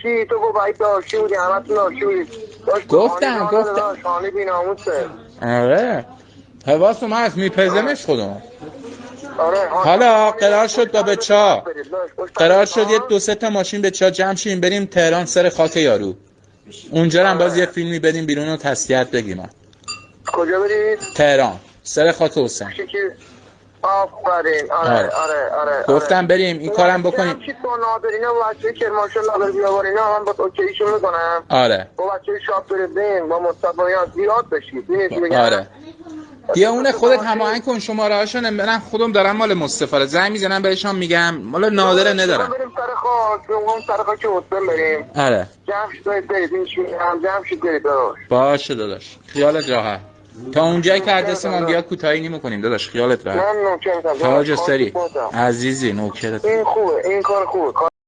چی تو گفت باید داشتی بودی همتون داشتی بودی گفتم شانه بی ناموسه. آره حواس اومد هست میپزمش خودم. آره حالا قرار شد با به چا قرار شد یه 2-3 تا ماشین به چا جمع شیم بریم تهران سر خاک یارو. اونجا هم باز یه فیلمی بدیم بیرون و تسلیت بگیم. کجا برید؟ تهران سر خاک حسین. آفرین. آره گفتم بریم این کارم بکنیم. چی تو نادرینا و بچه کرمانشاه نادر بیاورینا من با اوکیشون میکنم. آره با بچه شاب بریم با مصطفیان زیاد بشید. آره بیا اون خودت هماهنگ کن شماره هاشون من خودم دارم مال مصطفی رو زنگ میزنم بهشون میگم مال نادره ندارم. بریم سر خاک حسین بریم. آره جمشید برید این چی هم جمشید برید داداش. باشه داداش خیالت راحت. تا اونجایی که عدس ما بیاد کوتاهی نمی‌کنیم داداش خیالت راحت. من نوکرتم تاج سری عزیزی نوکرت. این خوبه این کار خوبه.